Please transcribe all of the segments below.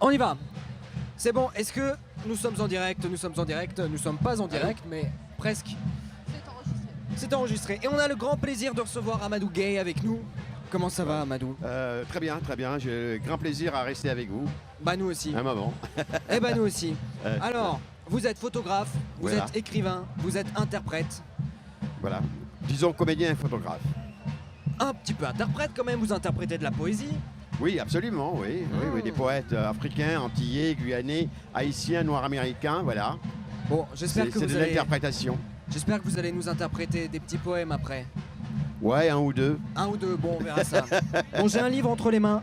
On y va. C'est bon, est-ce que nous sommes en direct? Nous sommes en direct, nous sommes pas en direct, mais presque. C'est enregistré. C'est enregistré. Et on a le grand plaisir de recevoir Amadou Gueye avec nous. Comment ça va, Amadou? Très bien, très bien. J'ai grand plaisir à rester avec vous. Bah nous aussi. Un moment. Eh bah nous aussi. Alors, vous êtes photographe, vous Voilà. êtes écrivain, vous êtes interprète. Voilà. Disons comédien et photographe. Un petit peu interprète quand même, vous interprétez de la poésie. Oui, absolument, oui. Oui, des poètes africains, antillais, guyanais, haïtiens, noirs américains, voilà. Bon, j'espère C'est que de vous allez... l'interprétation. J'espère que vous allez nous interpréter des petits poèmes après. Ouais, un ou deux. Un ou deux, bon, on verra ça. Bon, j'ai un livre entre les mains.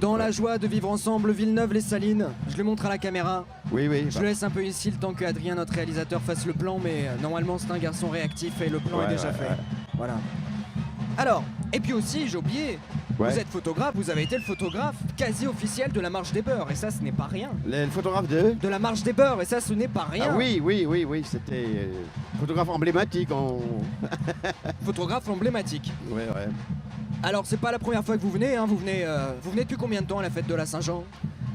Dans la joie de vivre ensemble, Villeneuve-les-Salines. Je le montre à la caméra. Oui, oui. Je le laisse un peu ici le temps que Adrien, notre réalisateur, fasse le plan, mais normalement c'est un garçon réactif et le plan est déjà fait. Voilà. Alors, et puis aussi, j'ai oublié, Ouais. vous êtes photographe, vous avez été le photographe quasi officiel de la Marche des Beurs, et ça, ce n'est pas rien. Le photographe de... De la Marche des Beurs, et ça, ce n'est pas rien. Ah oui, c'était photographe emblématique. Photographe emblématique. Ouais. Alors, c'est pas la première fois que vous venez, hein. Vous venez depuis combien de temps à la fête de la Saint-Jean?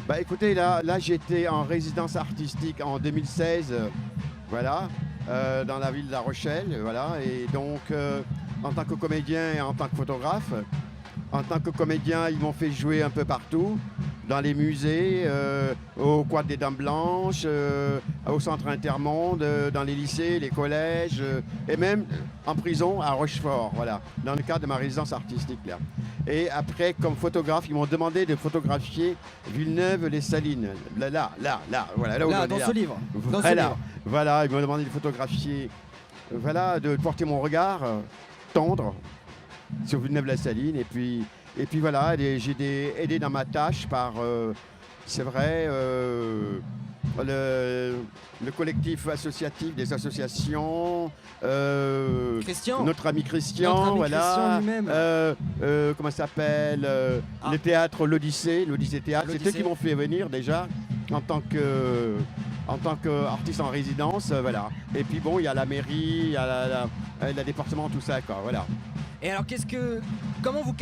Bah écoutez, là j'étais en résidence artistique en 2016, voilà, dans la ville de La Rochelle, voilà, et donc en tant que comédien et en tant que photographe. En tant que comédien, ils m'ont fait jouer un peu partout, dans les musées, au Quad des Dames Blanches, au Centre Intermonde, dans les lycées, les collèges, et même en prison à Rochefort, voilà, dans le cadre de ma résidence artistique là. Et après, comme photographe, ils m'ont demandé de photographier Villeneuve-les-Salines, là, voilà, là où Là, on dans est ce livre. Dans ce Voilà, livre. voilà, ils m'ont demandé de photographier, voilà, de porter mon regard tendre sur Villeneuve-la-Saline, et puis voilà, j'ai été aidé dans ma tâche par, c'est vrai, le collectif associatif des associations, Christian. notre ami Christian, Notre ami voilà, Christian lui-même. comment ça s'appelle, le théâtre l'Odyssée Théâtre, c'est eux qui m'ont fait venir déjà en tant qu'artiste en résidence, voilà. Et puis bon, il y a la mairie, il y a le département, tout ça, quoi, voilà. Et alors, comment vous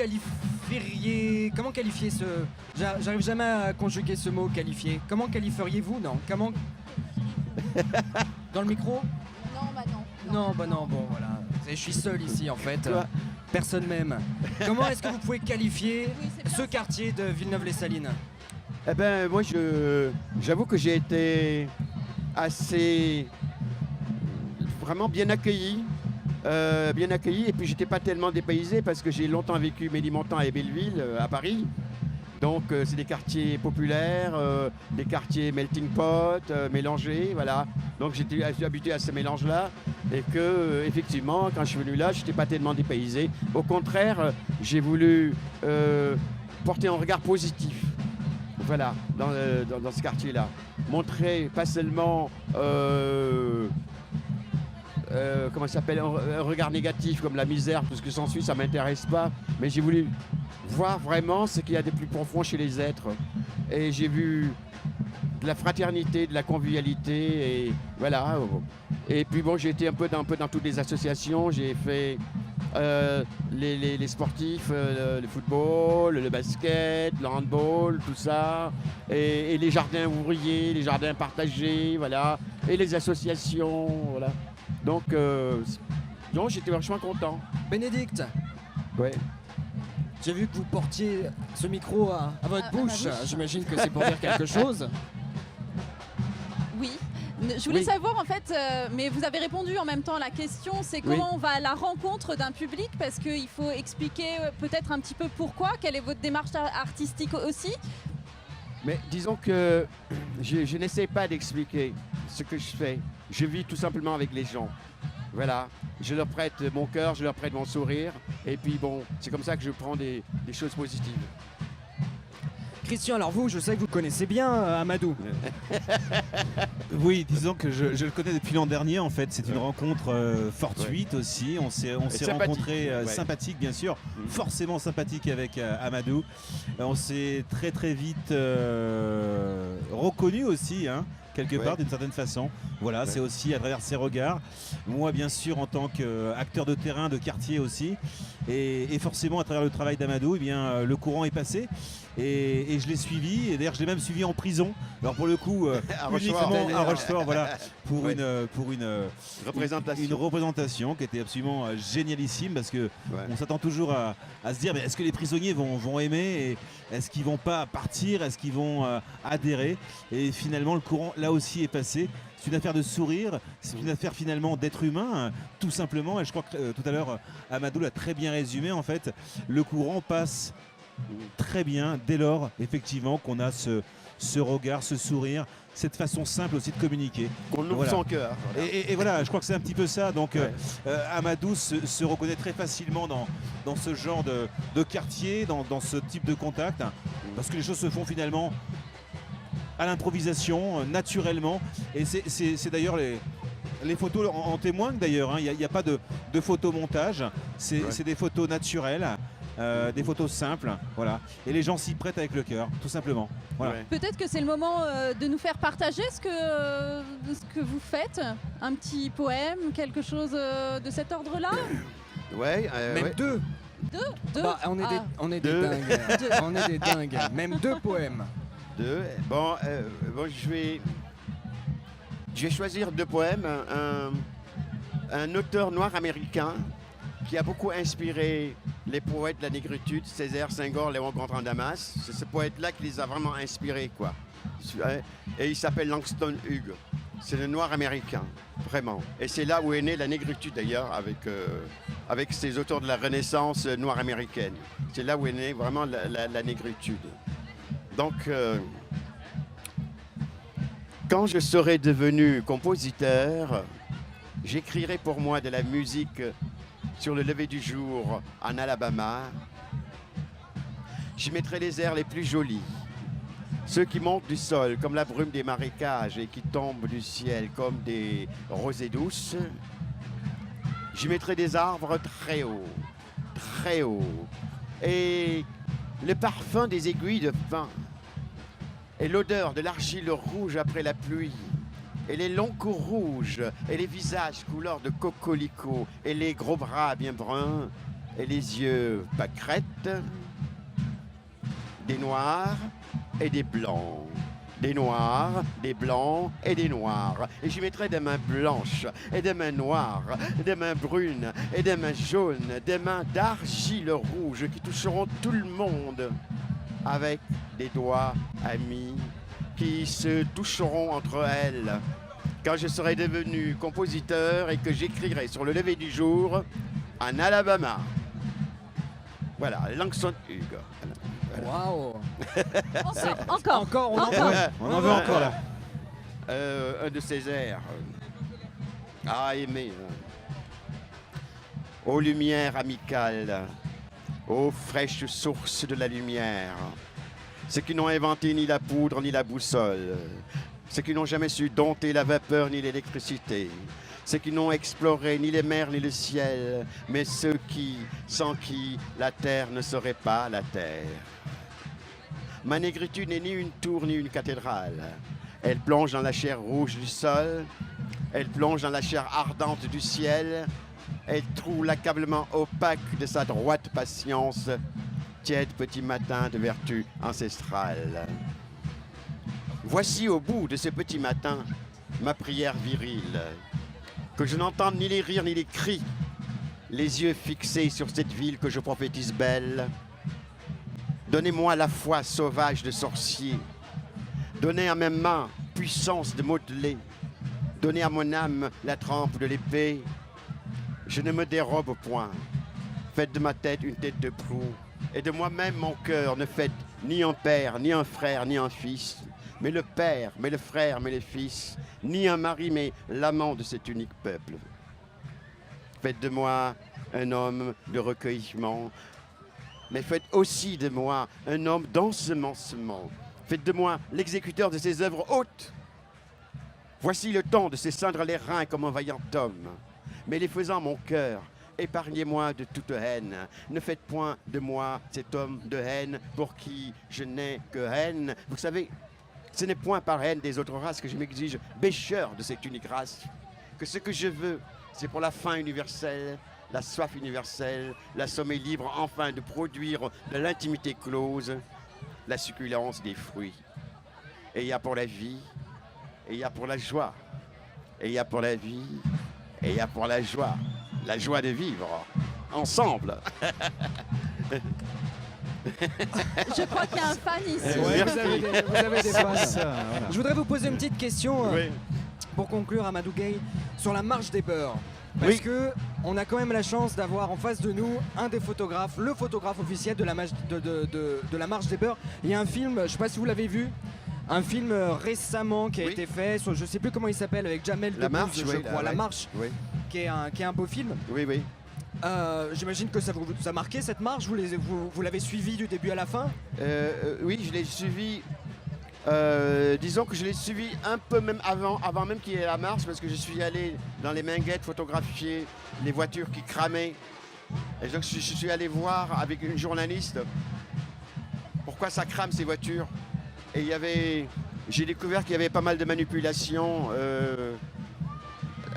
comment qualifier ce... J'arrive jamais à conjuguer ce mot qualifier. Comment qualifieriez-vous, non? Dans le micro? Non, bah non. Non, bah non, bon, voilà. Je suis seul ici, en fait. Personne m'aime. Comment est-ce que vous pouvez qualifier Oui, c'est bien ce quartier de Villeneuve-les-Salines? Eh ben, moi, j'avoue que j'ai été assez vraiment bien accueilli, et puis j'étais pas tellement dépaysé parce que j'ai longtemps vécu Ménilmontant et Belleville à Paris. Donc c'est des quartiers populaires, des quartiers melting pot, mélangés, voilà. Donc j'étais habitué à ce mélange-là, et que effectivement, quand je suis venu là, je n'étais pas tellement dépaysé. Au contraire, j'ai voulu porter un regard positif. Voilà, dans ce quartier-là. Montrer pas seulement comment ça s'appelle, un regard négatif comme la misère, tout ce que s'ensuit, ça ne m'intéresse pas. Mais j'ai voulu voir vraiment ce qu'il y a de plus profond chez les êtres. Et j'ai vu de la fraternité, de la convivialité, et voilà. Et puis bon, j'ai été un peu dans toutes les associations. J'ai fait les sportifs, le football, le basket, le handball, tout ça, et les jardins ouvriers, les jardins partagés, voilà, et les associations, voilà. Donc j'étais vachement content. Bénédicte, Ouais. j'ai vu que vous portiez ce micro à votre À ma bouche. bouche. J'imagine que c'est pour dire quelque chose. Oui. Je voulais Oui. savoir en fait, mais vous avez répondu en même temps à la question, c'est comment on va à la rencontre d'un public, parce qu'il faut expliquer peut-être un petit peu pourquoi, quelle est votre démarche artistique aussi. Mais disons que je n'essaie pas d'expliquer ce que je fais. Je vis tout simplement avec les gens. Voilà. Je leur prête mon cœur, je leur prête mon sourire. Et puis bon, c'est comme ça que je prends des choses positives. Christian, alors vous, je sais que vous connaissez bien Amadou. Oui, disons que je le connais depuis l'an dernier en fait. C'est une rencontre fortuite aussi. On s'est rencontrés sympathique bien sûr, forcément sympathique avec Amadou. On s'est très vite reconnu aussi, hein. quelque part d'une certaine façon. Voilà, c'est aussi à travers ses regards. Moi, bien sûr, en tant qu'acteur de terrain, de quartier aussi, et forcément à travers le travail d'Amadou, eh bien, le courant est passé. Et je l'ai suivi, et d'ailleurs je l'ai même suivi en prison. Alors pour le coup, uniquement à Rochefort, voilà, pour une représentation qui était absolument génialissime, parce que on s'attend toujours à se dire, mais est-ce que les prisonniers vont aimer, et est-ce qu'ils vont pas partir, est-ce qu'ils vont adhérer, et finalement le courant là aussi est passé. C'est une affaire de sourire, c'est une affaire finalement d'être humain, tout simplement. Et je crois que tout à l'heure, Amadou l'a très bien résumé. En fait, le courant passe très bien dès lors, effectivement, qu'on a ce regard, ce sourire, cette façon simple aussi de communiquer. Qu'on ouvre son cœur. Voilà. Et voilà, je crois que c'est un petit peu ça. Donc, Amadou se reconnaît très facilement dans ce genre de quartier, dans ce type de contact, parce que les choses se font finalement à l'improvisation, naturellement. Et c'est d'ailleurs les photos en témoignent d'ailleurs. Hein. Il n'y a pas de photomontage. C'est des photos naturelles, des photos simples. Voilà. Et les gens s'y prêtent avec le cœur, tout simplement. Voilà. Peut-être que c'est le moment de nous faire partager ce que vous faites. Un petit poème, quelque chose de cet ordre-là. Même deux. Deux bah, on est des dingues. On est des dingues. Même 2 poèmes. Bon, je vais choisir 2 poèmes. Un auteur noir américain qui a beaucoup inspiré les poètes de la négritude, Césaire, Senghor, Léon Gontran-Damas. C'est ce poète-là qui les a vraiment inspirés, quoi. Et il s'appelle Langston Hughes. C'est le noir américain, vraiment. Et c'est là où est née la négritude, d'ailleurs, avec ces auteurs de la Renaissance noire américaine. C'est là où est née vraiment la négritude. Donc, quand je serai devenu compositeur, j'écrirai pour moi de la musique sur le lever du jour en Alabama. J'y mettrai les airs les plus jolis, ceux qui montent du sol comme la brume des marécages et qui tombent du ciel comme des rosées douces. J'y mettrai des arbres très hauts, et le parfum des aiguilles de pin, et l'odeur de l'argile rouge après la pluie, et les longs cous rouges, et les visages couleur de coquelicot, et les gros bras bien bruns, et les yeux pâquerettes, des noirs et des blancs. Des noirs, des blancs et des noirs. Et j'y mettrai des mains blanches et des mains noires, des mains brunes et des mains jaunes, des mains d'argile rouge qui toucheront tout le monde avec des doigts amis qui se toucheront entre elles. Quand je serai devenu compositeur et que j'écrirai sur le lever du jour en Alabama. Voilà, Langston Hughes. Waouh. Encore, on en veut encore là. Un de ces airs à aimer. Ô lumière amicale, ô fraîche source de la lumière, ceux qui n'ont inventé ni la poudre ni la boussole, ceux qui n'ont jamais su dompter la vapeur ni l'électricité, ceux qui n'ont exploré ni les mers ni le ciel, mais ceux sans qui la terre ne serait pas la terre. Ma négritude n'est ni une tour ni une cathédrale. Elle plonge dans la chair rouge du sol, elle plonge dans la chair ardente du ciel, elle troue l'accablement opaque de sa droite patience, tiède petit matin de vertu ancestrale. Voici au bout de ce petit matin ma prière virile, que je n'entende ni les rires ni les cris, les yeux fixés sur cette ville que je prophétise belle. Donnez-moi la foi sauvage de sorcier. Donnez à mes mains puissance de modeler. Donnez à mon âme la trempe de l'épée. Je ne me dérobe point. Faites de ma tête une tête de proue. Et de moi-même mon cœur ne faites ni un père, ni un frère, ni un fils. Mais le père, mais le frère, mais le fils. Ni un mari, mais l'amant de cet unique peuple. Faites de moi un homme de recueillement. Mais faites aussi de moi un homme d'ensemencement. Faites de moi l'exécuteur de ces œuvres hautes. Voici le temps de s'escendre les reins comme un vaillant homme. Mais les faisant mon cœur, épargnez-moi de toute haine. Ne faites point de moi cet homme de haine pour qui je n'ai que haine. Vous savez, Ce n'est point par haine des autres races que je m'exige bêcheur de cette unique race. Que ce que je veux, c'est pour la faim universelle, la soif universelle, la sommeil libre, enfin de produire de l'intimité close, la succulence des fruits. Et il y a pour la vie, et il y a pour la joie, et il y a pour la vie, et il y a pour la joie de vivre ensemble. Je crois qu'il y a un fan ici. Ouais, vous avez des fans. Ça, voilà. Je voudrais vous poser une petite question Oui. pour conclure, Amadou Gueye, sur la marche des beurs. Parce Oui. que on a quand même la chance d'avoir en face de nous un des photographes, le photographe officiel de la marche, de la marche des beurs. Il y a un film, je ne sais pas si vous l'avez vu, un film récemment qui a Oui. été fait, je ne sais plus comment il s'appelle, avec Jamel La Debbouze, marche, je oui, crois. La ouais. marche, Oui, qui est un beau film. oui, oui. J'imagine que ça vous a marqué cette marche, vous l'avez suivi du début à la fin. Oui, je l'ai suivi. Disons que je l'ai suivi un peu même avant même qu'il y ait la marche, parce que je suis allé dans les Minguettes photographier les voitures qui cramaient. Et donc je suis allé voir avec une journaliste pourquoi ça crame ces voitures. Et j'ai découvert qu'il y avait pas mal de manipulations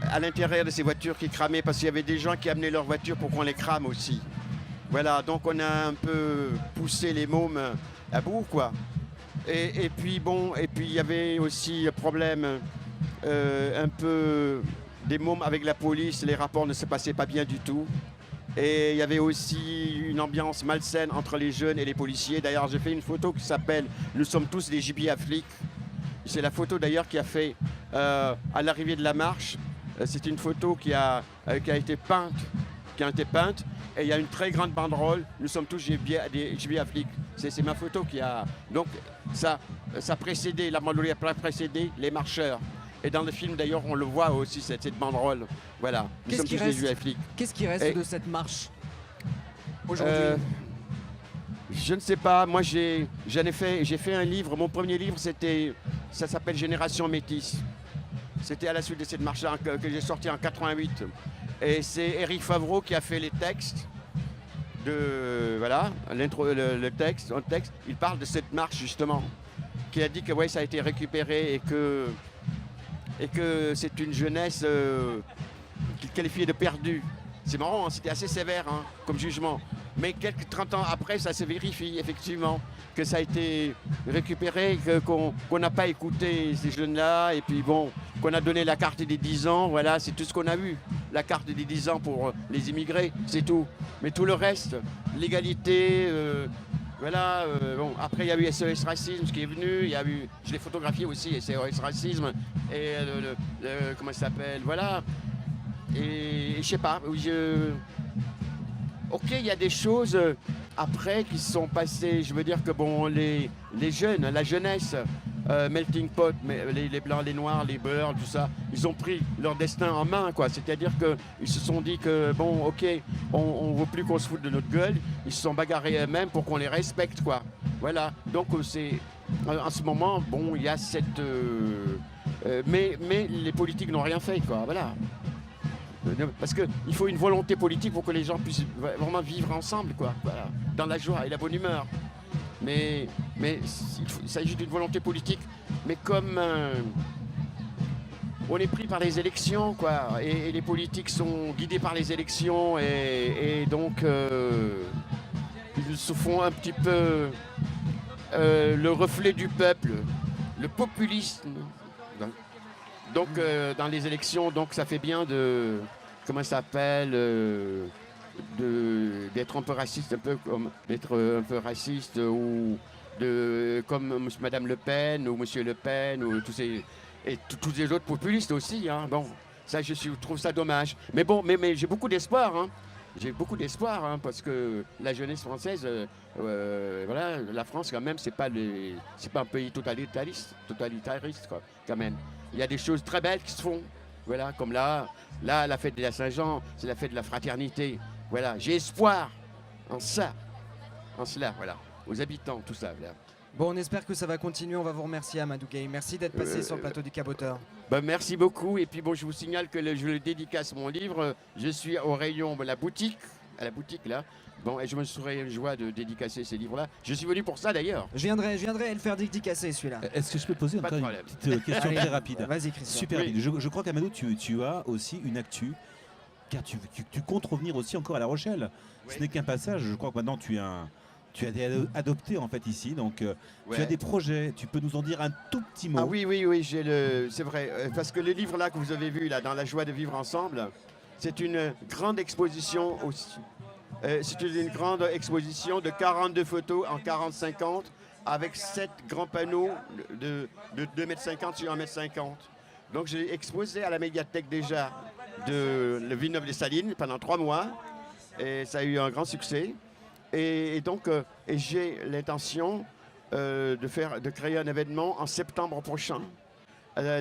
à l'intérieur de ces voitures qui cramaient, parce qu'il y avait des gens qui amenaient leurs voitures pour qu'on les crame aussi. Voilà, donc on a un peu poussé les mômes à bout, quoi. Et puis bon, et puis il y avait aussi un problème un peu des mômes avec la police, les rapports ne se passaient pas bien du tout. Et il y avait aussi une ambiance malsaine entre les jeunes et les policiers. D'ailleurs, j'ai fait une photo qui s'appelle « Nous sommes tous des gibiers à flics ». C'est la photo d'ailleurs qui a fait à l'arrivée de la marche. C'est une photo qui a été peinte, et il y a une très grande banderole « Nous sommes tous des gibiers à flics ». C'est ma photo qui a... Donc ça précédait, la banderole a précédé les marcheurs. Et dans le film d'ailleurs on le voit aussi, cette banderole. Voilà, nous Qu'est-ce sommes qui tous des gibiers à flics. Qu'est-ce qui reste Et- de cette marche aujourd'hui? Je ne sais pas, moi j'ai fait un livre, mon premier livre ça s'appelle Génération Métis. C'était à la suite de cette marche-là que j'ai sorti en 88. Et c'est Éric Favreau qui a fait les textes voilà, le texte, il parle de cette marche justement, qui a dit que ouais, ça a été récupéré et que c'est une jeunesse qu'il qualifiait de perdue. C'est marrant, hein, c'était assez sévère hein, comme jugement. Mais quelques 30 ans après, ça se vérifie effectivement que ça a été récupéré, qu'on n'a pas écouté ces jeunes-là, et puis bon, qu'on a donné la carte des 10 ans, voilà, c'est tout ce qu'on a vu. La carte des 10 ans pour les immigrés, c'est tout. Mais tout le reste, l'égalité, voilà, bon, après il y a eu SOS Racisme qui est venu, il y a eu, je l'ai photographié aussi, SOS Racisme, et comment ça s'appelle, voilà. Et je sais pas, ok, il y a des choses après qui se sont passées. Je veux dire que bon, les jeunes, la jeunesse, melting pot, les blancs, les noirs, les beurs, tout ça, ils ont pris leur destin en main, quoi. C'est-à-dire qu'ils se sont dit que bon, ok, on ne veut plus qu'on se foute de notre gueule. Ils se sont bagarrés eux-mêmes pour qu'on les respecte, quoi. Voilà. Donc c'est en ce moment, bon, il y a cette, mais les politiques n'ont rien fait, quoi. Voilà. Parce qu'il faut une volonté politique pour que les gens puissent vraiment vivre ensemble, quoi, voilà, dans la joie et la bonne humeur. Mais il s'agit d'une volonté politique. Mais comme on est pris par les élections, quoi, et les politiques sont guidés par les élections, et donc ils se font un petit peu le reflet du peuple, le populisme. Donc dans les élections, donc ça fait bien de, comment ça s'appelle, d'être un peu raciste, ou comme Madame Le Pen ou Monsieur Le Pen ou tous les autres populistes aussi. Hein. Bon, ça je trouve ça dommage. Mais bon, mais j'ai beaucoup d'espoir. Hein. J'ai beaucoup d'espoir hein, parce que la jeunesse française, voilà, la France quand même, c'est pas un pays totalitariste quoi, quand même. Il y a des choses très belles qui se font. Voilà, comme là, la fête de la Saint-Jean, c'est la fête de la fraternité. Voilà, j'ai espoir en cela, voilà, aux habitants, tout ça. Voilà. Bon, on espère que ça va continuer. On va vous remercier, Amadou Gueye. Merci d'être passé sur le plateau du Caboteur. Ben, merci beaucoup. Et puis bon, je vous signale que je le dédicace mon livre. Je suis au rayon de la boutique à la boutique là. Bon, et je me serais une joie de dédicacer ces livres-là. Je suis venu pour ça d'ailleurs. Je viendrai le faire dédicacer celui-là. Est-ce que je peux te poser Pas de une problème. petite question Allez, très rapide? Vas-y Christian. Super Oui. rapide. Je crois qu'Amadou, tu as aussi une actu, car tu comptes revenir aussi encore à La Rochelle. Oui. Ce n'est qu'un passage. Je crois que maintenant tu as été adopté en fait ici, donc tu Ouais. as des projets. Tu peux nous en dire un tout petit mot? Ah oui, c'est vrai. Parce que le livre là que vous avez vu là, dans La joie de vivre ensemble, c'est une grande exposition aussi. C'est une grande exposition de 42 photos en 40-50 avec 7 grands panneaux de 2,50 m sur 1,50 m. Donc j'ai exposé à la médiathèque déjà de Villeneuve-les-Salines pendant 3 mois et ça a eu un grand succès. Et donc j'ai l'intention de créer un événement en septembre prochain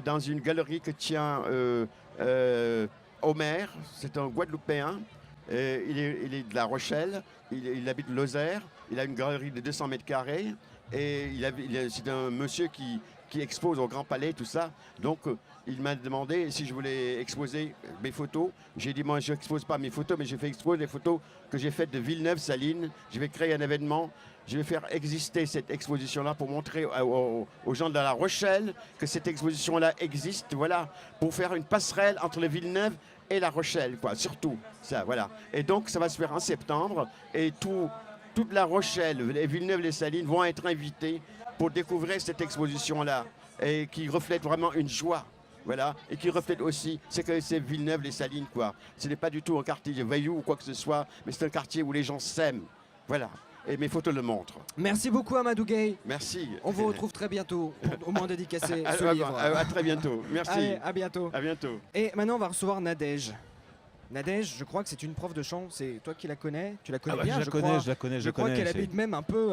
dans une galerie que tient Omer, c'est un Guadeloupéen. Il est de La Rochelle, il habite Lozère, il a une galerie de 200 mètres carrés et c'est un monsieur qui expose au Grand Palais, tout ça. Donc il m'a demandé si je voulais exposer mes photos. J'ai dit moi je n'expose pas mes photos, mais je fais exposer les photos que j'ai faites de Villeneuve-Salines. Je vais créer un événement, je vais faire exister cette exposition-là pour montrer aux gens de La Rochelle que cette exposition-là existe, voilà, pour faire une passerelle entre le Villeneuve et La Rochelle, quoi, surtout ça, voilà. Et donc ça va se faire en septembre et toute La Rochelle et Villeneuve-les-Salines vont être invités pour découvrir cette exposition-là et qui reflète vraiment une joie, voilà, et qui reflète aussi ce que c'est Villeneuve-les-Salines, quoi. Ce n'est pas du tout un quartier de voyous ou quoi que ce soit, mais c'est un quartier où les gens s'aiment, voilà. Et mes photos le montrent. Merci beaucoup Amadou Gueye. Merci. On vous retrouve très bientôt pour au moins dédicacer ce livre. À très bientôt. Merci. Allez, à bientôt. À bientôt. Et maintenant on va recevoir Nadège. Nadège, je crois que c'est une prof de chant. C'est toi qui la connais? Tu la connais bien? Je la connais. Je crois qu'elle habite même un peu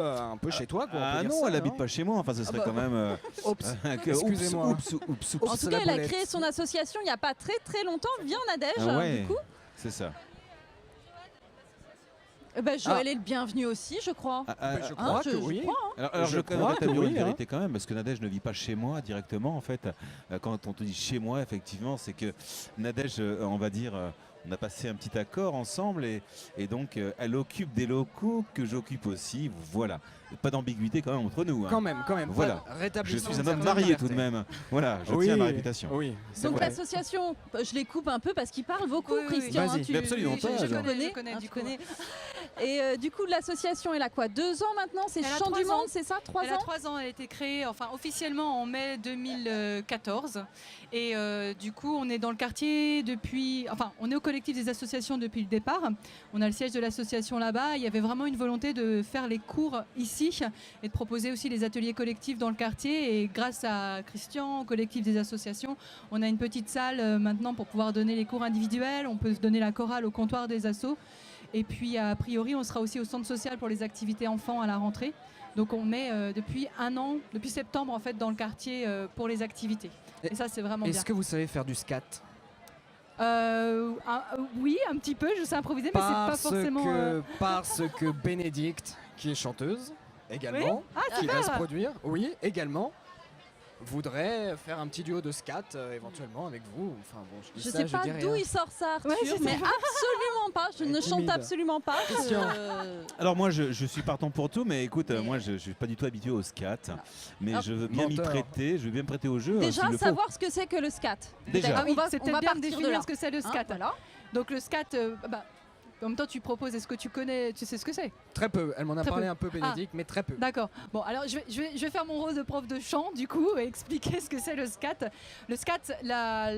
chez toi. Quoi, on peut Ah dire non, ça, elle habite pas chez moi. Enfin, ce serait bah. quand même. Oups. Oups, Excusez-moi. oups. En tout la cas, elle a boulette. créé son association il n'y a pas très longtemps. Viens Nadège, Ah ouais, du coup. c'est ça. Joël est le bienvenu aussi, je crois. Je crois que oui. crois, hein. Alors je connais crois ta que oui, vérité quand même, parce que Nadège ne vit pas chez moi directement. En fait, quand on te dit chez moi, effectivement, c'est que Nadège, on va dire, on a passé un petit accord ensemble et donc elle occupe des locaux que j'occupe aussi. Voilà, pas d'ambiguïté quand même entre nous. Hein. Quand même. Voilà. Rétablissons Je suis un une homme certaine marié tout liberté. de même. Voilà, je Oui, tiens à ma réputation. Oui, c'est Donc vrai. l'association, je les coupe un peu parce qu'ils parlent beaucoup, Oui, oui, oui. Christian. Vas-y. Hein, Mais absolument pas, Je genre. connais, Je connais, hein, du tu coup. connais. Et du coup, l'association, elle a quoi? 2 ans maintenant? C'est Elle a Chant 3 du ans. Monde, c'est ça? 3 Elle a ans? 3 ans, elle a été créée enfin, officiellement en mai 2014. Et du coup, on est dans le quartier depuis. Enfin, on est au collectif des associations depuis le départ. On a le siège de l'association là-bas. Il y avait vraiment une volonté de faire les cours ici et de proposer aussi les ateliers collectifs dans le quartier. Et grâce à Christian, au collectif des associations, on a une petite salle maintenant pour pouvoir donner les cours individuels. On peut se donner la chorale au comptoir des assos. Et puis, a priori, on sera aussi au centre social pour les activités enfants à la rentrée. Donc, on est depuis 1 an, depuis septembre, en fait, dans le quartier pour les activités. Et ça, c'est vraiment bien. Est-ce que vous savez faire du scat? Oui, un petit peu. Je sais improviser, mais c'est pas forcément... Parce que Bénédicte, qui est chanteuse, également, Ah, qui super. va se produire, oui, également, voudrait faire un petit duo de scat éventuellement avec vous. Enfin bon, je dis Je ça, sais je pas dis d'où rien. il sort ça, Arthur, Ouais, je sais mais pas. absolument pas. Je Elle est ne chante timide. absolument pas. Christian. Alors moi je suis partant pour tout, mais écoute, moi je suis pas du tout habitué au scat, mais Ah, je veux bien m'y menteur. prêter, je veux bien me prêter au jeu. Déjà, s'il le faut. savoir ce que c'est que le scat. Déjà. Peut-être. Ah oui, On va- c'est on va peut-être bien de partir de là. définir ce que c'est le Hein, scat. voilà. Donc le scat, en même temps, tu proposes, est-ce que tu connais, tu sais ce que c'est? Très peu, elle m'en a Très parlé peu. un peu Bénédicte, mais très peu. D'accord. Bon, alors je vais faire mon rôle de prof de chant, du coup, et expliquer ce que c'est le scat. Le scat, la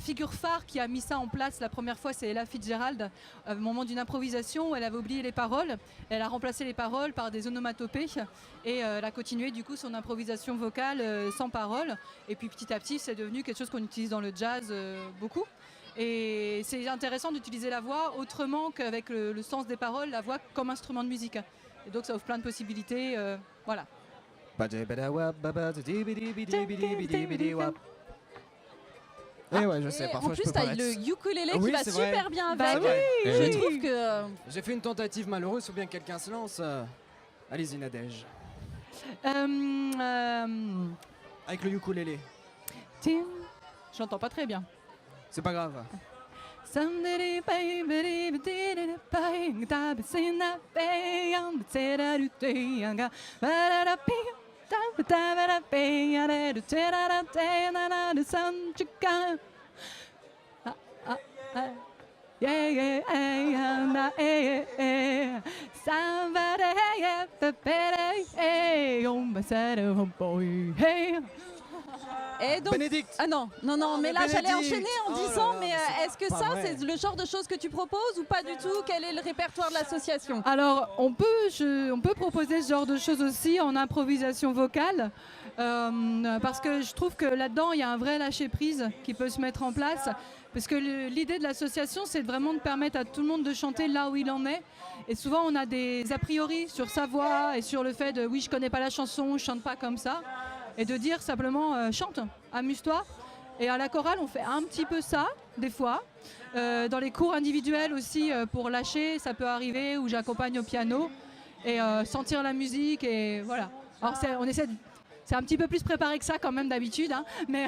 figure phare qui a mis ça en place la première fois, c'est Ella Fitzgerald, au moment d'une improvisation où elle avait oublié les paroles. Elle a remplacé les paroles par des onomatopées et elle a continué, du coup, son improvisation vocale sans paroles. Et puis petit à petit, c'est devenu quelque chose qu'on utilise dans le jazz beaucoup. Et c'est intéressant d'utiliser la voix autrement qu'avec le sens des paroles, la voix comme instrument de musique. Et donc ça offre plein de possibilités. Voilà. Eh ouais, je Et sais, en parfois je plus, peux t'as paraître. le ukulélé Oui, qui va c'est vrai. super bien Bah avec. oui. Je oui. trouve que J'ai fait une tentative malheureuse, ou bien quelqu'un se lance. Allez-y Nadège. Avec le ukulélé. Tim, j'entends pas très bien. C'est pas grave. Somebody baby did it bang da sing that bang say that you think ba da ping da da da bang da da da da sun chicken yeah yeah yeah somebody yeah the better hey on my side of boy hey. Et donc, Bénédicte. ah non, mais là j'allais Bénédicte. enchaîner en Oh là disant, là, mais c'est est-ce que pas ça vrai. c'est le genre de choses que tu proposes ou pas du tout? Quel est le répertoire de l'association? Alors, on peut proposer ce genre de choses aussi en improvisation vocale, parce que je trouve que là-dedans, il y a un vrai lâcher-prise qui peut se mettre en place. Parce que l'idée de l'association, c'est vraiment de permettre à tout le monde de chanter là où il en est. Et souvent, on a des a priori sur sa voix et sur le fait de « oui, je connais pas la chanson, je chante pas comme ça ». Et de dire simplement chante, amuse-toi. Et à la chorale, on fait un petit peu ça, des fois. Dans les cours individuels aussi, pour lâcher, ça peut arriver, où j'accompagne au piano. Et sentir la musique, et voilà. Alors on essaie c'est un petit peu plus préparé que ça quand même d'habitude, hein, mais,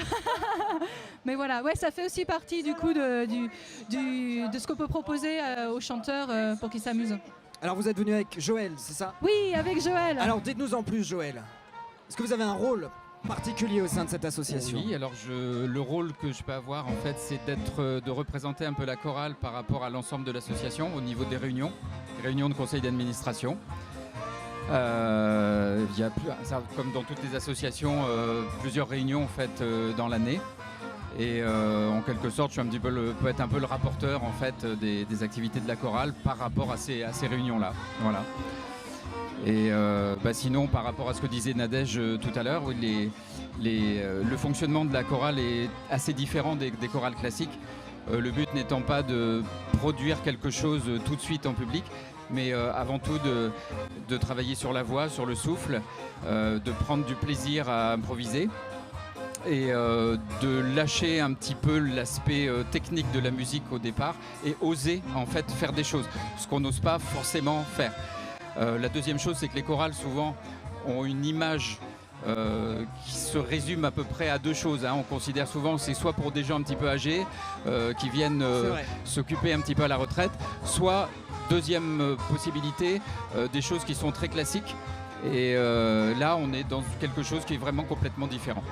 mais voilà, ouais, ça fait aussi partie du coup de ce qu'on peut proposer aux chanteurs pour qu'ils s'amusent. Alors vous êtes venu avec Joël, c'est ça? Oui, avec Joël. Alors dites-nous en plus, Joël. Est-ce que vous avez un rôle particulier au sein de cette association? Oui, alors le rôle que je peux avoir en fait, c'est de représenter un peu la chorale par rapport à l'ensemble de l'association au niveau des réunions de conseil d'administration. Il y a comme dans toutes les associations, plusieurs réunions en fait dans l'année. Et en quelque sorte, je suis peut être un peu le rapporteur en fait des activités de la chorale par rapport à ces réunions-là. Voilà. Et sinon, par rapport à ce que disait Nadège tout à l'heure, oui, le fonctionnement de la chorale est assez différent des chorales classiques. Le but n'étant pas de produire quelque chose tout de suite en public, mais avant tout de travailler sur la voix, sur le souffle, de prendre du plaisir à improviser et de lâcher un petit peu l'aspect technique de la musique au départ et oser en fait faire des choses, ce qu'on n'ose pas forcément faire. La deuxième chose, c'est que les chorales souvent ont une image qui se résume à peu près à deux choses, hein. On considère souvent que c'est soit pour des gens un petit peu âgés qui viennent s'occuper un petit peu à la retraite, soit deuxième possibilité, des choses qui sont très classiques. Et là, on est dans quelque chose qui est vraiment complètement différent.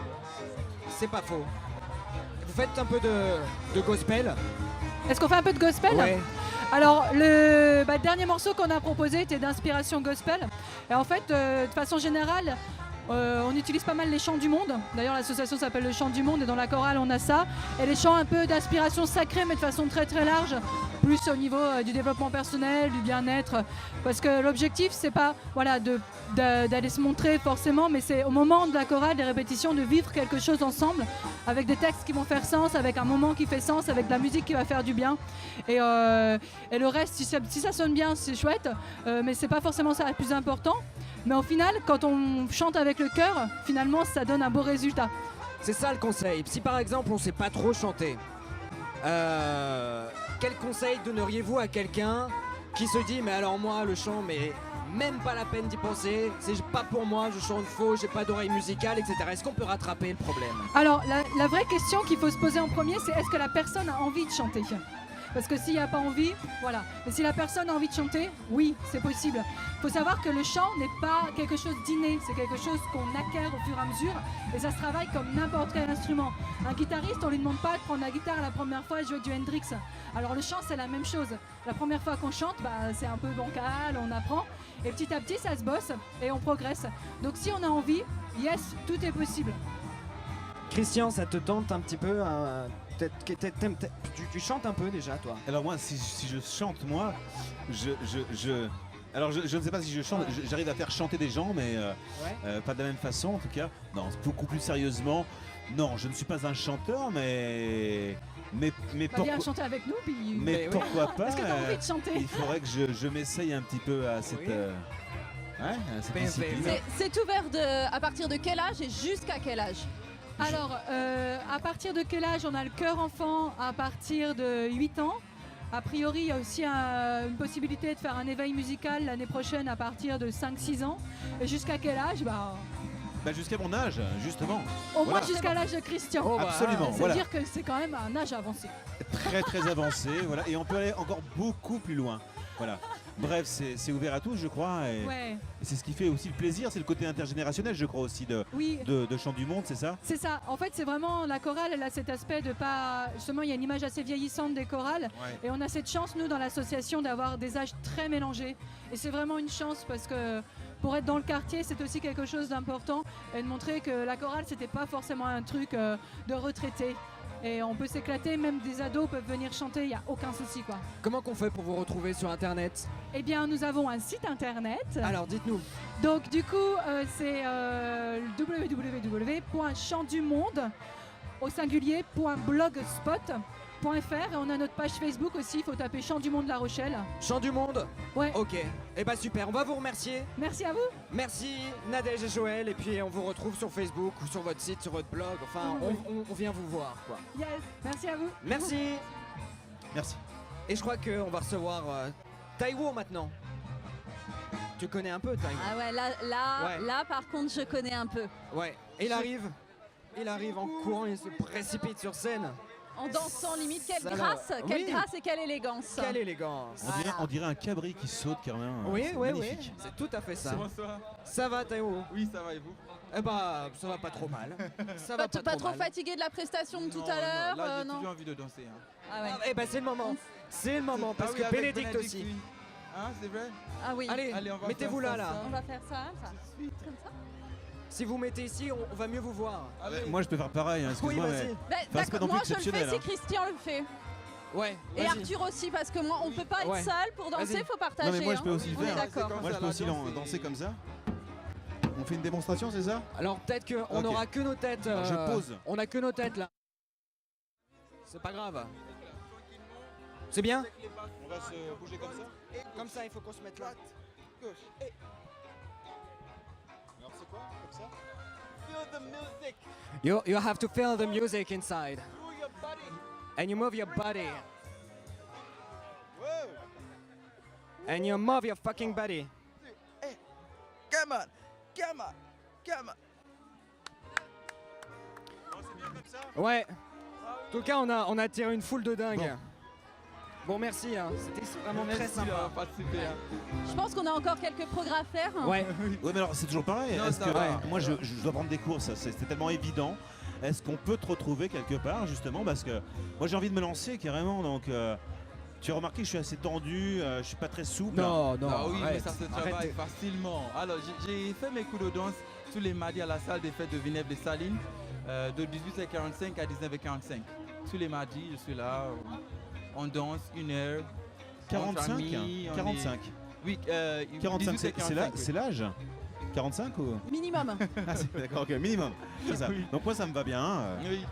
C'est pas faux. Vous faites un peu de gospel? Est-ce qu'on fait un peu de gospel? Ouais. Alors, le dernier morceau qu'on a proposé était d'inspiration gospel. Et en fait, de façon générale, on utilise pas mal les chants du monde. D'ailleurs, l'association s'appelle le Chant du Monde et dans la chorale, on a ça. Et les chants un peu d'inspiration sacrée, mais de façon très très large, plus au niveau du développement personnel, du bien-être. Parce que l'objectif, c'est pas d'aller se montrer forcément, mais c'est au moment de la chorale, des répétitions, de vivre quelque chose ensemble, avec des textes qui vont faire sens, avec un moment qui fait sens, avec de la musique qui va faire du bien. Et le reste, si ça sonne bien, c'est chouette, mais c'est pas forcément ça le plus important. Mais au final, quand on chante avec le cœur, finalement, ça donne un beau résultat. C'est ça le conseil. Si par exemple on sait pas trop chanter, quel conseil donneriez-vous à quelqu'un qui se dit mais alors moi le chant, mais même pas la peine d'y penser, c'est pas pour moi, je chante faux, j'ai pas d'oreille musicale, etc. Est-ce qu'on peut rattraper le problème? Alors la vraie question qu'il faut se poser en premier, c'est est-ce que la personne a envie de chanter? Parce que s'il n'y a pas envie, voilà. Mais si la personne a envie de chanter, oui, c'est possible. Il faut savoir que le chant n'est pas quelque chose d'inné, c'est quelque chose qu'on acquiert au fur et à mesure. Et ça se travaille comme n'importe quel instrument. Un guitariste, on ne lui demande pas de prendre la guitare la première fois et jouer du Hendrix. Alors le chant, c'est la même chose. La première fois qu'on chante, c'est un peu bancal, on apprend. Et petit à petit, ça se bosse et on progresse. Donc si on a envie, yes, tout est possible. Christian, ça te tente un petit peu tu chantes un peu déjà, toi? Alors moi, si je chante, moi, alors je ne sais pas si je chante, j'arrive à faire chanter des gens, mais pas de la même façon en tout cas. Non, beaucoup plus sérieusement. Non, je ne suis pas un chanteur, mais pourquoi viens chanter avec nous, puis... Mais pourquoi pas? Est-ce que tu as envie de chanter? Il faudrait que je m'essaye un petit peu à cette... cette discipline. C'est ouvert à partir de quel âge et jusqu'à quel âge? Alors, à partir de quel âge? On a le chœur enfant à partir de 8 ans. A priori, il y a aussi une possibilité de faire un éveil musical l'année prochaine à partir de 5-6 ans. Et jusqu'à quel âge? Jusqu'à mon âge, justement. Au moins Voilà. jusqu'à l'âge de Christian. Oh, bah, Absolument. Ça veut Voilà. dire que c'est quand même un âge avancé. Très très avancé, voilà. Et on peut aller encore beaucoup plus loin. Voilà. Bref, c'est ouvert à tous, je crois. Et Ouais, et c'est ce qui fait aussi le plaisir, c'est le côté intergénérationnel, je crois aussi, oui. de Chant du Monde, c'est ça? C'est ça. En fait, c'est vraiment la chorale. Elle a cet aspect de pas. Justement, il y a une image assez vieillissante des chorales. Et on a cette chance, nous, dans l'association, d'avoir des âges très mélangés. Et c'est vraiment une chance parce que pour être dans le quartier, c'est aussi quelque chose d'important. Et de montrer que la chorale, c'était pas forcément un truc de retraité. Et on peut s'éclater, même des ados peuvent venir chanter, il n'y a aucun souci, quoi. Comment qu'on fait pour vous retrouver sur internet? Eh bien, nous avons un site internet. Alors dites-nous. Donc, du coup, c'est www.chantdumonde au singulier.blogspot.fr et on a notre page Facebook aussi, il faut taper Chant du Monde La Rochelle. Chant du Monde? Ouais. Ok. Eh bah super, on va vous remercier. Merci à vous. Merci Nadège et Joël. Et puis on vous retrouve sur Facebook ou sur votre site, sur votre blog. Enfin, on vient vous voir quoi. Yes, merci à vous. Merci. Merci. Et je crois qu'on va recevoir Taiwo maintenant. Tu connais un peu Taiwo? Ah ouais, Ouais. là par contre je connais un peu. Ouais. Et il arrive en courant, il se précipite sur scène. En dansant limite, quelle Ça, grâce, là, quelle oui. grâce et quelle élégance. Quelle élégance. On dirait un cabri qui saute carrément. Oui, C'est oui, magnifique. oui. C'est tout à fait ça. Bonsoir. Ça va Taiwo? Oui, ça va et vous? Eh bah, ça va pas trop mal. Ça va Pas trop mal. fatigué de la prestation de tout Non, à l'heure Là, j'ai non. toujours envie de danser. Hein. Ah ouais. Eh bah, c'est le moment. C'est le moment parce Ah oui, que avec Bénédicte aussi. oui. Hein, c'est vrai? Ah oui. Allez, Allez, on va mettez-vous faire là, là. On va faire ça. Comme ça. Si vous mettez ici, on va mieux vous voir. Moi je peux faire pareil, hein, Oui, excuse-moi. vas-y. mais- Bah, Enfin, c'est pas d'accord, non moi plus je le fais exceptionnel, si Christian le fait. Ouais. Et vas-y. Arthur aussi, parce que moi on peut pas être Ouais. seul pour danser, Vas-y. faut partager. Non, mais moi, je hein. peux aussi le On est faire. d'accord. Moi je peux aussi danser comme ça. On fait une démonstration, c'est ça? Alors peut-être qu'on Ok. n'aura que nos têtes. Alors, je pose. On a que nos têtes là. C'est pas grave. C'est bien? On va se bouger comme ça. Comme ça, il faut qu'on se mette là. Alors c'est quoi? Comme ça? You have to feel the music inside. And you move your body. And you move your fucking body. Come on! Come on! Come on! Ouais. En tout cas, on a attiré une foule de dingue. Bon, merci. Hein. C'était vraiment très Merci sympa. d'avoir participé. Hein. Je pense qu'on a encore quelques progrès à faire. Ouais. Ouais, mais alors c'est toujours pareil. Non, Est-ce ça que va. moi je dois prendre des cours, c'était tellement évident. Est-ce qu'on peut te retrouver quelque part justement parce que moi j'ai envie de me lancer carrément donc tu as remarqué que je suis assez tendu, je suis pas très souple. Non, non. Ah oui, mais arrête. ça se travaille Arrête. facilement. Alors, j'ai fait mes cours de danse tous les mardis à la salle des fêtes de Villeneuve-les-Salines, de 18h45 à 19h45. Tous les mardis, je suis là, on danse 1 heure. 45 entre amis, on est- 45. Oui, 45 c'est l'âge, 18h45, c'est l'âge 45 ou Minimum. Ah, d'accord, ok, minimum. C'est ça. Oui. Donc moi ça me va bien. Oui.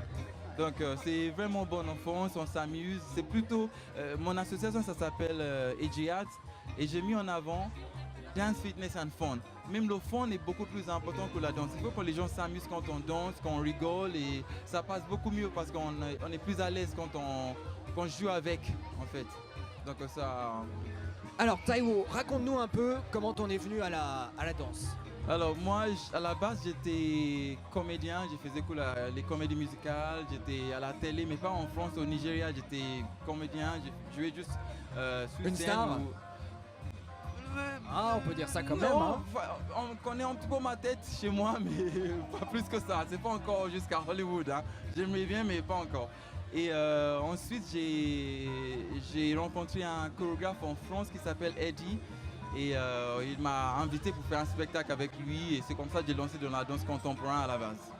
Donc c'est vraiment bonne enfance, on s'amuse. C'est plutôt mon association, ça s'appelle EGAD et j'ai mis en avant Dance, Fitness and Fun. Même le fun est beaucoup plus important que la danse. Il faut que les gens s'amusent quand on danse, qu'on rigole et ça passe beaucoup mieux parce qu'on est plus à l'aise quand on joue avec en fait. Donc ça. Alors, Taiwo, raconte-nous un peu comment on est venu à la danse. Alors moi, à la base, j'étais comédien, je faisais les comédies musicales, j'étais à la télé, mais pas en France, au Nigeria, j'étais comédien, je jouais juste sur Une scène star ou- Ah, on peut dire ça quand Non, même. Hein. enfin, on connaît un petit peu ma tête chez moi, mais pas plus que ça. C'est pas encore jusqu'à Hollywood. Hein. J'aimerais bien, mais pas encore. Et ensuite, j'ai rencontré un chorégraphe en France qui s'appelle Eddie. Et il m'a invité pour faire un spectacle avec lui. Et c'est comme ça que j'ai lancé dans la danse contemporaine à la base.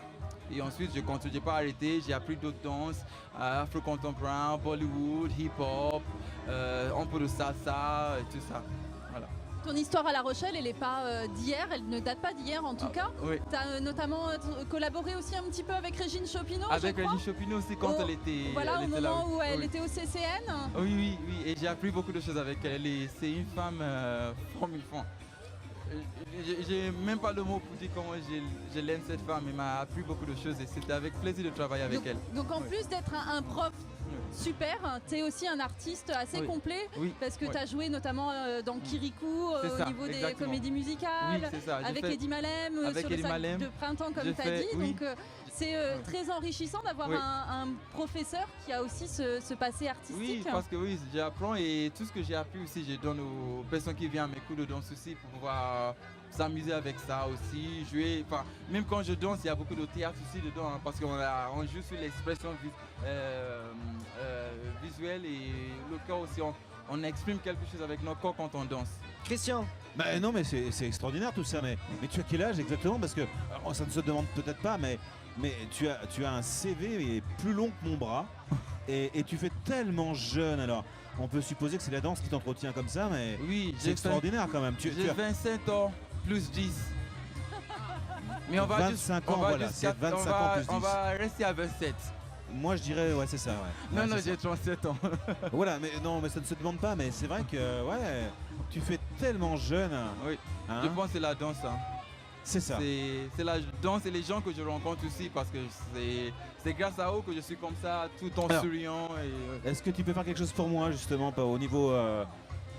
Et ensuite, je continue, j'ai pas arrêté. J'ai appris d'autres danses, afro-contemporain, Bollywood, hip-hop, un peu de salsa et tout ça. Voilà. Ton histoire à La Rochelle, elle n'est pas d'hier, elle ne date pas d'hier en tout cas. Oui. Tu as notamment collaboré aussi un petit peu avec Régine Chopineau, Avec je crois. Régine Chopineau aussi quand Au- elle était. Voilà, elle au était là, moment oui. où elle Oui. était au CCN. Oui, oui, oui. Et j'ai appris beaucoup de choses avec elle. Et c'est une femme comme une femme. j'ai même pas le mot pour dire comment je l'aime cette femme. Elle m'a appris beaucoup de choses et c'était avec plaisir de travailler avec elle. Donc en plus d'être un prof super, tu es aussi un artiste assez complet parce que tu as joué notamment dans Kirikou au niveau des comédies musicales, avec Eddie Malem, sur le sac de printemps comme tu as dit. Donc c'est très enrichissant d'avoir un professeur qui a aussi ce passé artistique. Oui, parce que j'apprends et tout ce que j'ai appris aussi, je donne aux personnes qui viennent à mes cours de danse aussi pour pouvoir s'amuser avec ça aussi, jouer. Enfin, même quand je danse, il y a beaucoup de théâtre aussi dedans parce qu'on joue sur l'expression visuelle et le corps aussi. On exprime quelque chose avec notre corps quand on danse. Christian. Bah non mais c'est extraordinaire tout ça, mais tu as quel âge exactement? Parce que alors, ça ne se demande peut-être pas, mais tu as un CV plus long que mon bras et tu fais tellement jeune. Alors on peut supposer que c'est la danse qui t'entretient comme ça, mais c'est extraordinaire quand même. J'ai 27 ans plus 10. Mais on va 25 ans, voilà, c'est 25 ans plus 10. On va rester à 27. Moi je dirais c'est ça, ouais. Non, j'ai 37 ans. Voilà, mais non, mais ça ne se demande pas, mais c'est vrai que tu fais tellement jeune. Oui, hein. Je pense que c'est la danse. C'est ça. C'est la danse et les gens que je rencontre aussi parce que c'est grâce à eux que je suis comme ça, tout en souriant. Est-ce que tu peux faire quelque chose pour moi justement, pas au niveau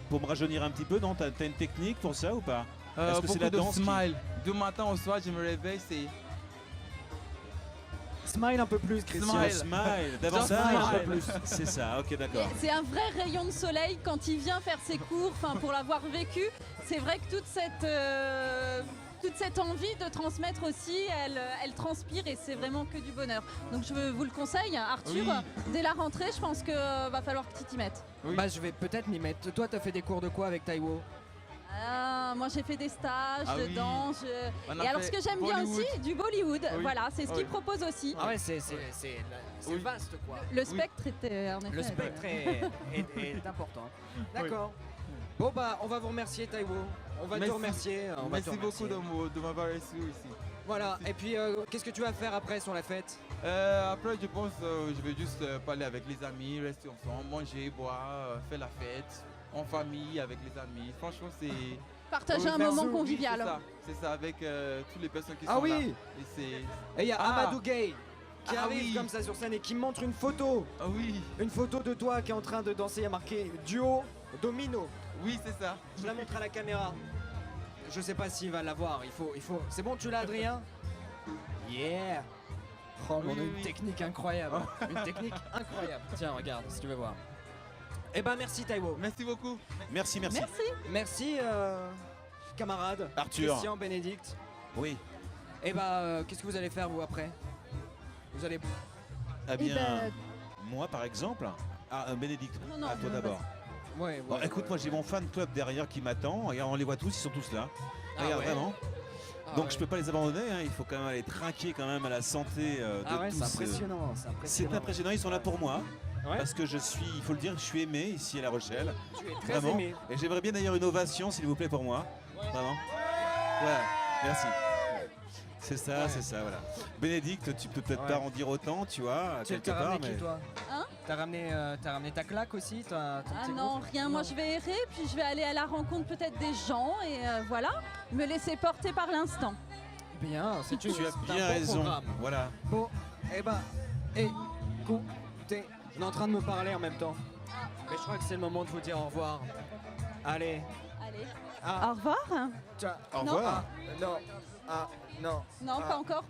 pour me rajeunir un petit peu? Non, t'as une technique pour ça ou pas? Est-ce que c'est la danse smile. Du matin au soir, je me réveille, c'est smile un peu plus, Christian. Smile, davantage. Un peu plus. C'est ça, ok, d'accord. C'est un vrai rayon de soleil quand il vient faire ses cours, pour l'avoir vécu. C'est vrai que toute cette envie de transmettre aussi, elle transpire et c'est vraiment que du bonheur. Donc je vous le conseille, Arthur, dès la rentrée, je pense qu'il va falloir que tu t'y mettes. Oui. Bah je vais peut-être m'y mettre. Toi, t'as fait des cours de quoi avec Taiwo? Moi j'ai fait des stages de danse. Et alors ce que j'aime bien aussi, du Bollywood. Voilà, c'est ce qu'il propose aussi. Ah ouais, c'est vaste quoi. Le spectre était en effet. Le spectre est important. D'accord. Bon bah on va vous remercier Taiwo. On va te remercier. Merci beaucoup de m'avoir reçu ici. Voilà, et puis qu'est-ce que tu vas faire après sur la fête? Après je pense je vais juste parler avec les amis, rester ensemble, manger, boire, faire la fête. En famille, avec les amis. Franchement, c'est... Partager un moment convivial. C'est ça, avec toutes les personnes qui sont là. Ah oui. Et il y a Amadou Gay qui arrive comme ça sur scène et qui montre une photo. Ah oui. Une photo de toi qui est en train de danser. Il y a marqué duo domino. Oui, c'est ça. Je la montre à la caméra. Je sais pas s'il va l'avoir. Il faut... C'est bon, tu l'as, Adrien? Yeah. Oh, on a une technique incroyable. Une technique incroyable. Tiens, regarde, si tu veux voir. Eh ben merci Taiwo. Merci beaucoup. Merci. Merci camarade. Arthur. Christian, Bénédicte. Oui. Eh ben qu'est-ce que vous allez faire vous après? Vous allez... Eh bien, moi par exemple. Bénédicte, à toi d'abord. Ouais, écoute, moi j'ai mon fan club derrière qui m'attend. Regarde, on les voit tous, ils sont tous là. Regarde, vraiment. Donc je peux pas les abandonner, il faut quand même aller trinquer quand même à la santé de tous. C'est impressionnant, c'est impressionnant, ils sont là pour moi. Parce que il faut le dire, je suis aimé ici à La Rochelle. Tu es très aimé. Et j'aimerais bien d'ailleurs une ovation, s'il vous plaît, pour moi. Vraiment. Voilà, merci. C'est ça, voilà. Bénédicte, tu peux peut-être pas en dire autant, tu vois, quelque part. Qui, toi? T'as ramené ta claque aussi? Non, rien. Moi, je vais errer, puis je vais aller à la rencontre peut-être des gens et voilà, me laisser porter par l'instant. Bien, tu as bien raison. Programme. Voilà. Bon, écoutez. On est en train de me parler en même temps. Mais je crois que c'est le moment de vous dire au revoir. Allez. Au revoir. Au revoir. Non. Non, pas encore.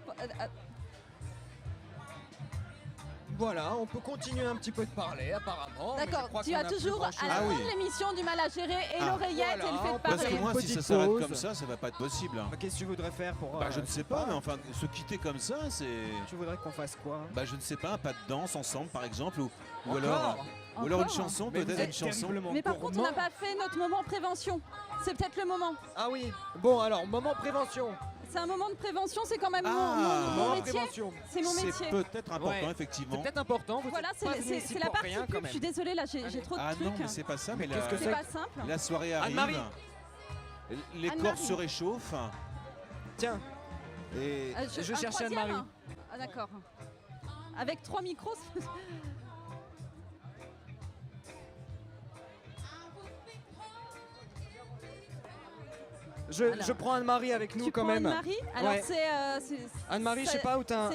Voilà, on peut continuer un petit peu de parler apparemment. D'accord, tu as toujours à la fin de l'émission du mal à gérer et l'oreillette et le fait de parler. Parce que moi, si ça s'arrête comme ça va pas être possible. Qu'est-ce que tu voudrais faire pour... je ne sais pas, mais enfin, se quitter comme ça, c'est... Tu voudrais qu'on fasse quoi? Je ne sais pas, un pas de danse ensemble par exemple, ou alors une chanson, peut-être une chanson. Mais par contre, on n'a pas fait notre moment prévention. C'est peut-être le moment. Ah oui. Bon, alors, moment prévention. C'est un moment de prévention, c'est quand même mon métier. C'est mon métier. C'est peut-être important, effectivement. C'est peut-être important. Voilà, c'est la partie pub. Je suis désolée, là, j'ai trop de trucs. Ah non, mais c'est pas ça. Mais c'est pas simple. La soirée arrive. Les corps se réchauffent. Tiens. Et je cherchais Anne-Marie. Ah d'accord. Avec 3 micros. Je prends Anne-Marie avec nous quand même. Anne-Marie. Alors ouais. c'est Anne-Marie, je sais pas où t'as.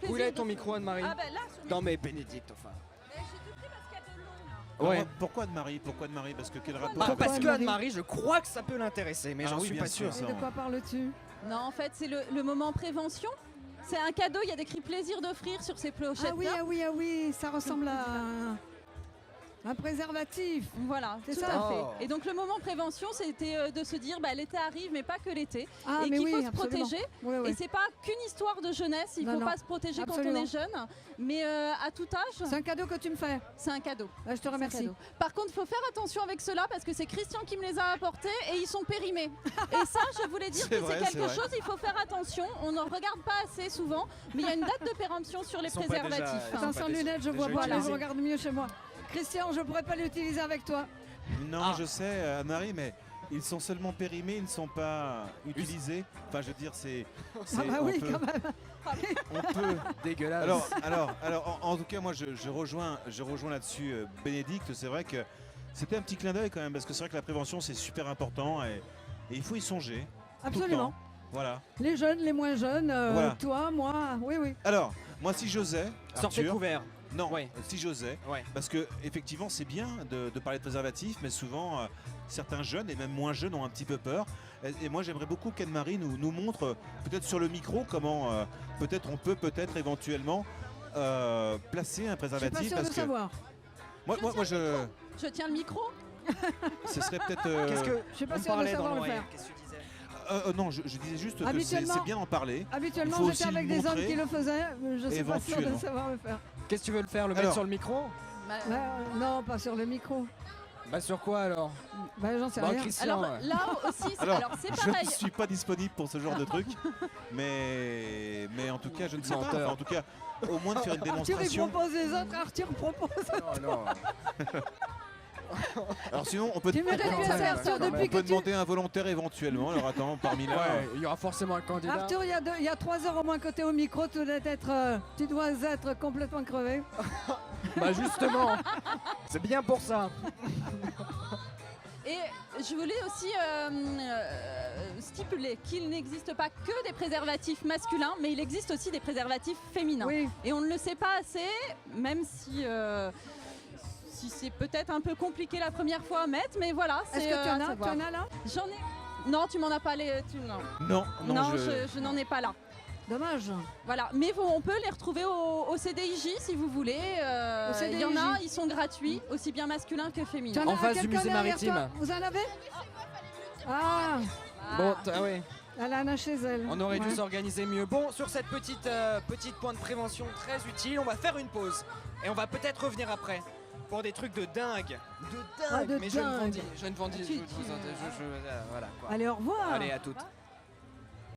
Où est ton micro, Anne-Marie? Ah bah là. Non mais Bénédicte, enfin. Mais j'ai tout pris parce qu'il y a de l'eau là. Ouais. Pourquoi Anne-Marie? Parce que quel rapport? Parce que Anne-Marie, je crois que ça peut l'intéresser, mais j'en suis pas sûr. Et de quoi parles-tu? Non, en fait, c'est le moment prévention. C'est un cadeau, il y a écrit plaisir d'offrir sur ces pochettes. Ah oui, ça ressemble à un préservatif. Voilà, tout ça à fait. Et donc le moment prévention, c'était de se dire, l'été arrive, mais pas que l'été. Ah, et mais qu'il faut se absolument. protéger. Oui. Et c'est pas qu'une histoire de jeunesse, il faut pas se protéger absolument. quand on est jeune, mais à tout âge. C'est un cadeau que tu me fais. C'est un cadeau. Je te remercie. Par contre, il faut faire attention avec ceux-là parce que c'est Christian qui me les a apportés et ils sont périmés. Et ça, je voulais dire que c'est quelque chose, il faut faire attention. On n'en regarde pas assez souvent, mais il y a une date de péremption sur les préservatifs. Attention lunettes, je vois pas, là je regarde mieux chez moi. Christian, je pourrais pas l'utiliser avec toi. Non, je sais, Anne-Marie, mais ils sont seulement périmés, ils ne sont pas utilisés. Enfin, je veux dire, c'est. Ah bah oui, quand même. On peut. Dégueulasse. Alors, en tout cas, moi, je rejoins là-dessus Bénédicte. C'est vrai que c'était un petit clin d'œil quand même, parce que c'est vrai que la prévention, c'est super important et il faut y songer. Absolument. Voilà. Les jeunes, les moins jeunes, voilà. Toi, moi, oui. Alors, moi, si j'osais. Sortez couvert. Non, si j'osais, parce que effectivement c'est bien de parler de préservatifs, mais souvent certains jeunes et même moins jeunes ont un petit peu peur. Et moi j'aimerais beaucoup qu'Anne-Marie nous montre peut-être sur le micro comment peut-être on peut éventuellement placer un préservatif. Je suis pas sûre de savoir. Moi je tiens le micro. Ce serait peut-être. Qu'est-ce que je suis pas sûre de savoir le faire. Qu'est-ce que tu disais? Non, je disais juste que c'est bien d'en parler. Habituellement, j'étais avec des hommes qui le faisaient. Je suis pas sûre de savoir le faire. Qu'est-ce que tu veux le faire? Le mettre sur le micro? Non, pas sur le micro. Bah sur quoi alors? Bah j'en sais rien. Alors là aussi, c'est pareil. Je ne suis pas disponible pour ce genre de truc, mais en tout cas, je ne sais pas. Enfin, en tout cas, au moins de faire une démonstration. Arthur, il propose les autres, Arthur propose. Non. Alors sinon, on peut demander un volontaire éventuellement. Alors attends, parmi là, il y aura forcément un candidat. Arthur, il y a 3 heures au moins côté au micro, tu dois être complètement crevé. Bah justement, c'est bien pour ça. Et je voulais aussi stipuler qu'il n'existe pas que des préservatifs masculins, mais il existe aussi des préservatifs féminins. Oui. Et on ne le sait pas assez, même si c'est peut-être un peu compliqué la première fois à mettre, mais voilà. Est-ce que tu en as là? J'en ai. Non, tu m'en as pas les. Non, je n'en ai pas là. Dommage. Voilà, mais on peut les retrouver au CDIJ si vous voulez. Il y en a, ils sont gratuits, aussi bien masculins que féminins. En face du musée maritime. Vous en avez? Ah. Bon, ouais. Elle en a chez elle. On aurait dû s'organiser mieux. Bon, sur cette petite point de prévention très utile, on va faire une pause. Et on va peut-être revenir après. Pour des trucs de dingue. De mais dingue. je ne vendis. Voilà quoi. Allez, au revoir. Allez, à toutes.